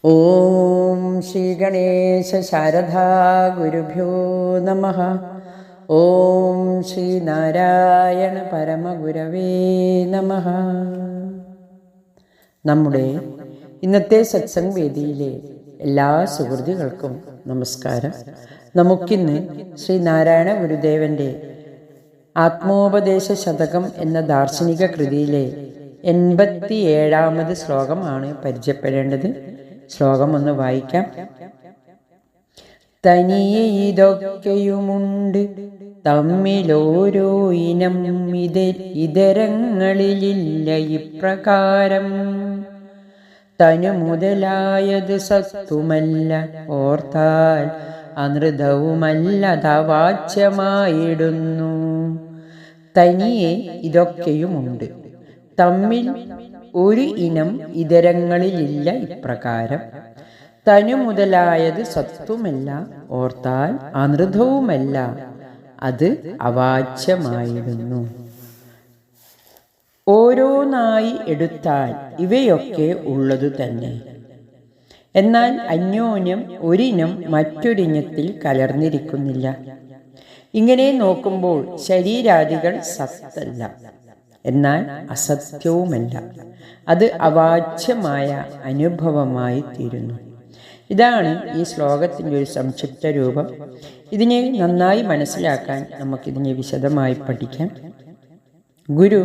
ഓം ശ്രീ ഗണേശ ശാരദാ ഗുരുഭ്യോ നമഃ. ഓം ശ്രീ നാരായണ പരമഗുരവേ നമഃ. നമ്മുടെ ഇന്നത്തെ സത്സംഗ് വേദിയിലെ എല്ലാ സുഹൃത്തുക്കൾക്കും നമസ്കാരം. നമുക്കിന്ന് ശ്രീ നാരായണ ഗുരുദേവന്റെ ആത്മോപദേശ ശതകം എന്ന ദാർശനിക കൃതിയിലെ 87ാമത് ശ്ലോകമാണ് പരിചയപ്പെടേണ്ടത്. ശ്ലോകം ഒന്ന് വായിക്കാം. തനിയെ ഇതൊക്കെയുമുണ്ട്, തമ്മിലോരോ ഇനം ഇതരങ്ങളിലില്ല ഇപ്രകാരം. തനു മുതലായത് സത്തുമല്ല, ഓർത്താൽ അനൃതവുമല്ലതവാച്യമായിടുന്നു. തനിയെ ഇതൊക്കെയുമുണ്ട്, തമ്മിൽ ഒരു ഇനം ഇതരങ്ങളിലില്ല ഇപ്രകാരം. തനു മുതലായത് സത്വമല്ല, ഓർത്താൽ അനൃതവുമല്ല, അത് അവാച്യമായിരുന്നു. ഓരോന്നായി എടുത്താൽ ഇവയൊക്കെ ഉള്ളതു തന്നെ. എന്നാൽ അന്യോന്യം ഒരിനം മറ്റൊരിനത്തിൽ കലർന്നിരിക്കുന്നില്ല. ഇങ്ങനെ നോക്കുമ്പോൾ ശരീരാദികൾ സത്തല്ല, എന്നാൽ അസത്യവുമല്ല, അത് അവാച്യമായ അനുഭവമായി തീരുന്നു. ഇതാണ് ഈ ശ്ലോകത്തിൻ്റെ ഒരു സംക്ഷിപ്ത രൂപം. ഇതിനെ നന്നായി മനസ്സിലാക്കാൻ നമുക്കിതിനെ വിശദമായി പഠിക്കാം. ഗുരു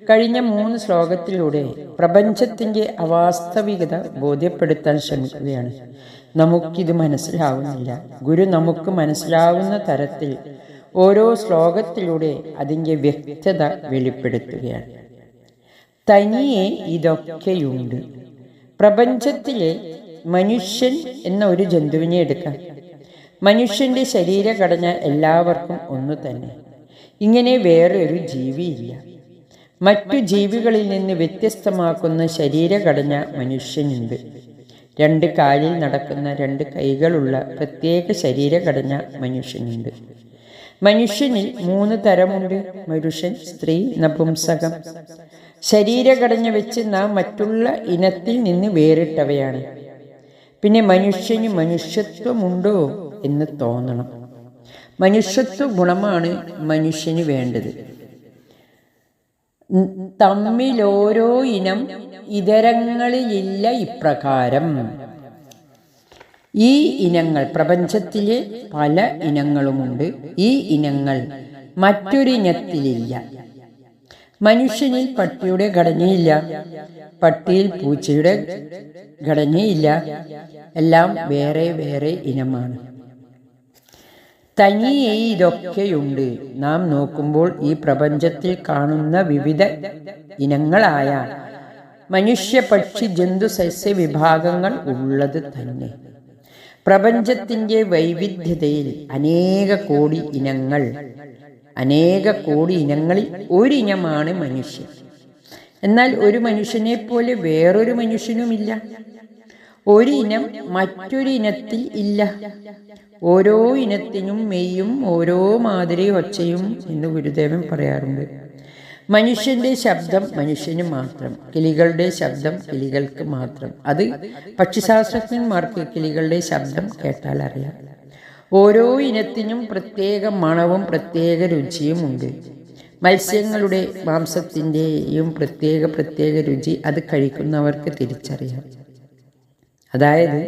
കഴിഞ്ഞ 3 ശ്ലോകത്തിലൂടെ പ്രപഞ്ചത്തിൻ്റെ അവാസ്തവികത ബോധ്യപ്പെടുത്താൻ ശ്രമിക്കുകയാണ്. നമുക്കിത് മനസ്സിലാവുന്നില്ല. ഗുരു നമുക്ക് മനസ്സിലാവുന്ന തരത്തിൽ ഓരോ ശ്ലോകത്തിലൂടെ അതിൻ്റെ വ്യക്തത വെളിപ്പെടുത്തുകയാണ്. തനിയെ ഇതൊക്കെയുണ്ട്. പ്രപഞ്ചത്തിലെ മനുഷ്യൻ എന്ന ഒരു ജന്തുവിനെ എടുക്കാം. മനുഷ്യൻ്റെ ശരീരഘടന എല്ലാവർക്കും ഒന്നു തന്നെ. ഇങ്ങനെ വേറൊരു ജീവിയില്ല. മറ്റു ജീവികളിൽ നിന്ന് വ്യത്യസ്തമാക്കുന്ന ശരീരഘടന മനുഷ്യനുണ്ട്. 2 കാലിൽ നടക്കുന്ന 2 കൈകളുള്ള പ്രത്യേക ശരീരഘടന മനുഷ്യനുണ്ട്. മനുഷ്യനിൽ 3 തരമുണ്ട്: പുരുഷൻ, സ്ത്രീ, നപുംസകം. ശരീരഘടന വെച്ച് നാം മറ്റുള്ള ഇനത്തിൽ നിന്ന് വേറിട്ടവയാണ്. പിന്നെ മനുഷ്യന് മനുഷ്യത്വമുണ്ടോ എന്ന് തോന്നണം. മനുഷ്യത്വ ഗുണമാണ് മനുഷ്യന് വേണ്ടത്. തമ്മിലോരോ ഇനം ഇതരങ്ങളിലില്ല ഇപ്രകാരം. ഈ ഇനങ്ങൾ, പ്രപഞ്ചത്തിലെ പല ഇനങ്ങളുമുണ്ട്. ഈ ഇനങ്ങൾ മറ്റൊരിനത്തിലില്ല. മനുഷ്യനിൽ പട്ടിയുടെ ഘടനയില്ല, പട്ടിയിൽ പൂച്ചയുടെ ഘടനയില്ല. എല്ലാം വേറെ വേറെ ഇനമാണ്. തനിയെ ഇതൊക്കെയുണ്ട്. നാം നോക്കുമ്പോൾ ഈ പ്രപഞ്ചത്തിൽ കാണുന്ന വിവിധ ഇനങ്ങളായ മനുഷ്യ, പക്ഷി, ജന്തു, സസ്യ വിഭാഗങ്ങൾ ഉള്ളത് തന്നെ. പ്രപഞ്ചത്തിൻ്റെ വൈവിധ്യതയിൽ അനേക കോടി ഇനങ്ങളിൽ ഒരിനമാണ് മനുഷ്യൻ. എന്നാൽ ഒരു മനുഷ്യനെ പോലെ വേറൊരു മനുഷ്യനുമില്ല. ഒരു ഇനം മറ്റൊരു ഇനത്തിൽ ഇല്ല. ഓരോ ഇനത്തിനും മെയ്യും ഓരോ മാതിരി ഒച്ചയും എന്ന് ഗുരുദേവൻ പറയാറുണ്ട്. മനുഷ്യന്റെ ശബ്ദം മനുഷ്യന് മാത്രം, കിളികളുടെ ശബ്ദം കിളികൾക്ക് മാത്രം. അത് പക്ഷിശാസ്ത്രജ്ഞന്മാർക്ക് കിളികളുടെ ശബ്ദം കേട്ടാൽ അറിയാം. ഓരോ ഇനത്തിനും പ്രത്യേക മണവും പ്രത്യേക രുചിയും ഉണ്ട്. മത്സ്യങ്ങളുടെ മാംസത്തിൻ്റെയും പ്രത്യേക രുചി അത് കഴിക്കുന്നവർക്ക് തിരിച്ചറിയാം. അതായത്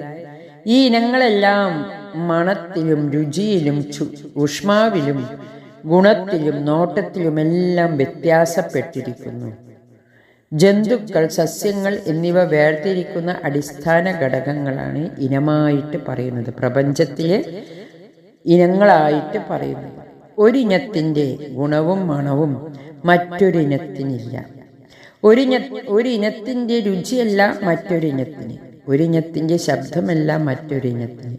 ഈ ഇനങ്ങളെല്ലാം മണത്തിലും രുചിയിലും ഊഷ്മാവിലും ഗുണത്തിലും നോട്ടത്തിലുമെല്ലാം വ്യത്യാസപ്പെട്ടിരിക്കുന്നു. ജന്തുക്കൾ, സസ്യങ്ങൾ എന്നിവ വേർതിരിക്കുന്ന അടിസ്ഥാന ഘടകങ്ങളാണ് ഇനമായിട്ട് പറയുന്നത്, പ്രപഞ്ചത്തിലെ ഇനങ്ങളായിട്ട് പറയുന്നത്. ഒരിനത്തിൻ്റെ ഗുണവും മണവും മറ്റൊരിനത്തിനില്ല. ഒരിനത്തിൻ്റെ രുചിയല്ല മറ്റൊരിനത്തിന്. ഒരിനത്തിൻ്റെ ശബ്ദമല്ല മറ്റൊരിനത്തിന്.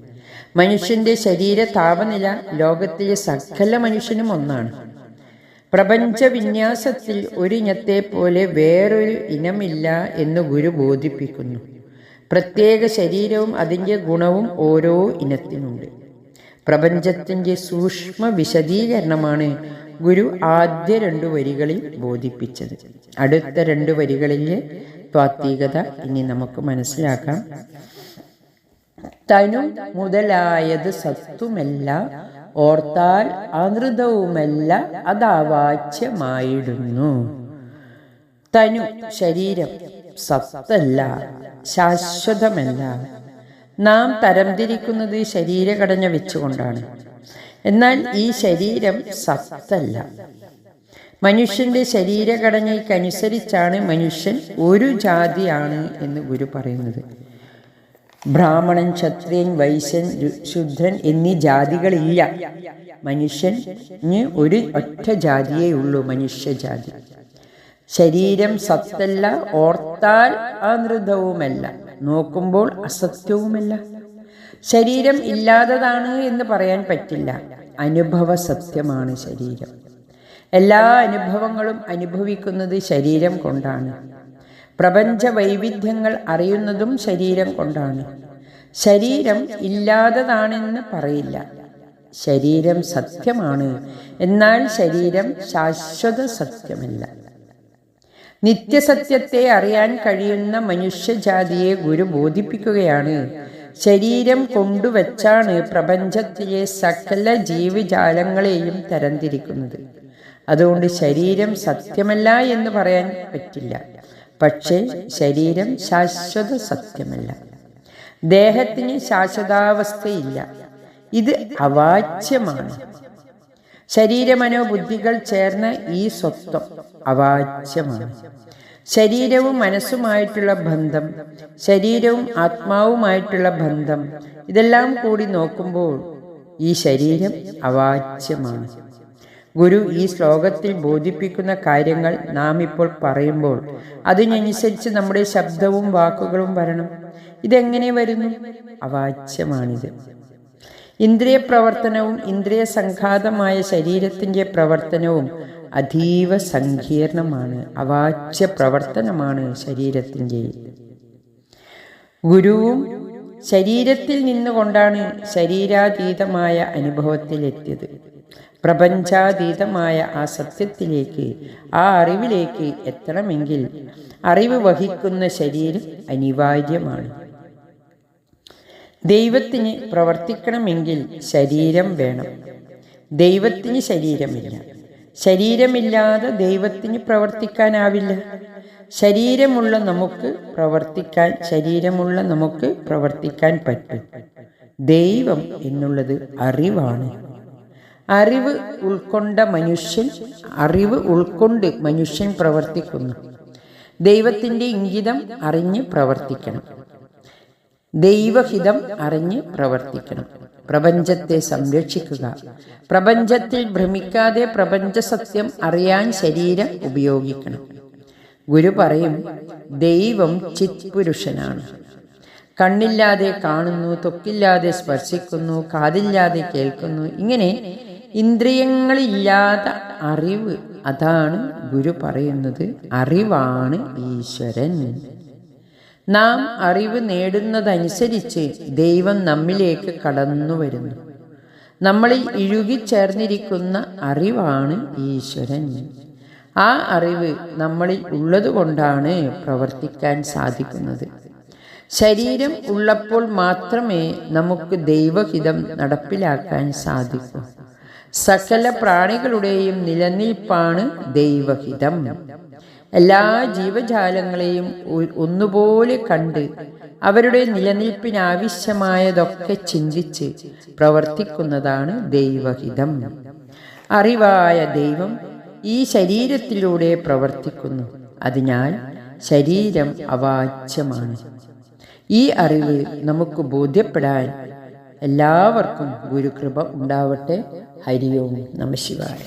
മനുഷ്യന്റെ ശരീര താപനില ലോകത്തിലെ സകല മനുഷ്യനും ഒന്നാണ്. പ്രപഞ്ച വിന്യാസത്തിൽ ഒരിനത്തെ പോലെ വേറൊരു ഇനമില്ല എന്ന് ഗുരു ബോധിപ്പിക്കുന്നു. പ്രത്യേക ശരീരവും അതിൻ്റെ ഗുണവും ഓരോ ഇനത്തിനുണ്ട്. പ്രപഞ്ചത്തിൻ്റെ സൂക്ഷ്മ വിശദീകരണമാണ് ഗുരു ആദ്യ 2 വരികളിൽ ബോധിപ്പിച്ചത്. അടുത്ത 2 വരികളിലെ ത്വാത്വികത ഇനി നമുക്ക് മനസ്സിലാക്കാം. തനു മുതലായത് സത്തുമല്ല, ഓർത്താൽ അനൃതവുമല്ല, അതാവാച്യമായിടുന്നു. തനു ശരീരം സത്തല്ല, ശാശ്വതമല്ല. നാം തരംതിരിക്കുന്നത് ശരീരഘടന വെച്ചുകൊണ്ടാണ്. എന്നാൽ ഈ ശരീരം സത്തല്ല. മനുഷ്യന്റെ ശരീരഘടനയ്ക്കനുസരിച്ചാണ് മനുഷ്യൻ ഒരു ജാതിയാണ് എന്ന് ഗുരു പറയുന്നത്. ബ്രാഹ്മണൻ, ക്ഷത്രിയൻ, വൈശ്യൻ, ശൂദ്രൻ എന്നീ ജാതികളില്ല. മനുഷ്യന് ഒരു ഒറ്റ ജാതിയേ ഉള്ളൂ, മനുഷ്യജാതി. ശരീരം സത്തല്ല, ഓർത്താൽ അനൃതവുമല്ല, നോക്കുമ്പോൾ അസത്യവുമല്ല. ശരീരം ഇല്ലാത്തതാണ് എന്ന് പറയാൻ പറ്റില്ല. അനുഭവ സത്യമാണ് ശരീരം. എല്ലാ അനുഭവങ്ങളും അനുഭവിക്കുന്നത് ശരീരം കൊണ്ടാണ്. പ്രപഞ്ച വൈവിധ്യങ്ങൾ അറിയുന്നതും ശരീരം കൊണ്ടാണ്. ശരീരം ഇല്ലാത്തതാണെന്ന് പറയില്ല. ശരീരം സത്യമാണ്, എന്നാൽ ശരീരം ശാശ്വത സത്യമല്ല. നിത്യസത്യത്തെ അറിയാൻ കഴിയുന്ന മനുഷ്യജാതിയെ ഗുരു ബോധിപ്പിക്കുകയാണ്. ശരീരം കൊണ്ടുവച്ചാണ് പ്രപഞ്ചത്തിലെ സകല ജീവജാലങ്ങളെയും തരംതിരിക്കുന്നത്. അതുകൊണ്ട് ശരീരം സത്യമല്ല എന്ന് പറയാൻ പറ്റില്ല. പക്ഷേ ശരീരം ശാശ്വത സത്യമല്ല. ദേഹത്തിന് ശാശ്വതാവസ്ഥയില്ല. ഇത് അവാച്യമാണ്. ശരീരമനോബുദ്ധികൾ ചേർന്ന ഈ സ്വത്വം അവാച്യമാണ്. ശരീരവും മനസ്സുമായിട്ടുള്ള ബന്ധം, ശരീരവും ആത്മാവുമായിട്ടുള്ള ബന്ധം, ഇതെല്ലാം കൂടി നോക്കുമ്പോൾ ഈ ശരീരം അവാച്യമാണ്. ഗുരു ഈ ശ്ലോകത്തിൽ ബോധിപ്പിക്കുന്ന കാര്യങ്ങൾ നാം ഇപ്പോൾ പറയുമ്പോൾ അതിനനുസരിച്ച് നമ്മുടെ ശബ്ദവും വാക്കുകളും വരണം. ഇതെങ്ങനെ വരുന്നു? അവാച്യമാണിത്. ഇന്ദ്രിയ പ്രവർത്തനവും ഇന്ദ്രിയ സംഘാതമായ ശരീരത്തിൻ്റെ പ്രവർത്തനവും അതീവ സങ്കീർണമാണ്. അവാച്യ പ്രവർത്തനമാണ് ശരീരത്തിൻ്റെ. ഗുരുവും ശരീരത്തിൽ നിന്നുകൊണ്ടാണ് ശരീരാതീതമായ അനുഭവത്തിലെത്തിയത്. പ്രപഞ്ചാതീതമായ ആ സത്യത്തിലേക്ക്, ആ അറിവിലേക്ക് എത്തണമെങ്കിൽ അറിവ് വഹിക്കുന്ന ശരീരം അനിവാര്യമാണ്. ദൈവത്തിന് പ്രവർത്തിക്കണമെങ്കിൽ ശരീരം വേണം. ദൈവത്തിന് ശരീരമില്ല. ശരീരമില്ലാതെ ദൈവത്തിന് പ്രവർത്തിക്കാനാവില്ല. ശരീരമുള്ള നമുക്ക് പ്രവർത്തിക്കാൻ പറ്റും. ദൈവം എന്നുള്ളത് അറിവാണ്. അറിവ് ഉൾക്കൊണ്ട് മനുഷ്യൻ പ്രവർത്തിക്കുന്നു. ദൈവത്തിൻ്റെ ഇംഗിതം അറിഞ്ഞ് പ്രവർത്തിക്കണം. ദൈവഹിതം അറിഞ്ഞ് പ്രവർത്തിക്കണം. പ്രപഞ്ചത്തെ സംരക്ഷിക്കുക. പ്രപഞ്ചത്തിൽ ഭ്രമിക്കാതെ പ്രപഞ്ച സത്യം അറിയാൻ ശരീരം ഉപയോഗിക്കണം. ഗുരു പറയും, ദൈവം ചിത് പുരുഷനാണ്. കണ്ണില്ലാതെ കാണുന്നു, ത്വക്കില്ലാതെ സ്പർശിക്കുന്നു, കാതില്ലാതെ കേൾക്കുന്നു. ഇങ്ങനെ ഇന്ദ്രിയങ്ങളില്ലാത്ത അറിവ്, അതാണ് ഗുരു പറയുന്നത്. അറിവാണ് ഈശ്വരൻ. നാം അറിവ് നേടുന്നതനുസരിച്ച് ദൈവം നമ്മിലേക്ക് കടന്നു വരുന്നു. നമ്മളിൽ ഇഴുകിച്ചേർന്നിരിക്കുന്ന അറിവാണ് ഈശ്വരൻ. ആ അറിവ് നമ്മളിൽ ഉള്ളതുകൊണ്ടാണ് പ്രവർത്തിക്കാൻ സാധിക്കുന്നത്. ശരീരം ഉള്ളപ്പോൾ മാത്രമേ നമുക്ക് ദൈവഹിതം നടപ്പിലാക്കാൻ സാധിക്കൂ. സകല പ്രാണികളുടെയും നിലനിൽപ്പാണ് ദൈവഹിതം. എല്ലാ ജീവജാലങ്ങളെയും ഒന്നുപോലെ കണ്ട് അവരുടെ നിലനിൽപ്പിനാവശ്യമായതൊക്കെ ചിന്തിച്ച് പ്രവർത്തിക്കുന്നതാണ് ദൈവഹിതം. അറിവായ ദൈവം ഈ ശരീരത്തിലൂടെ പ്രവർത്തിക്കുന്നു. അതിനാൽ ശരീരം അവാച്യമാണ്. ഈ അറിവ് നമുക്ക് ബോധ്യപ്പെടാൻ എല്ലാവർക്കും ഗുരുകൃപ ഉണ്ടാവട്ടെ. ഹരി ഓം നമഃ ശിവായ.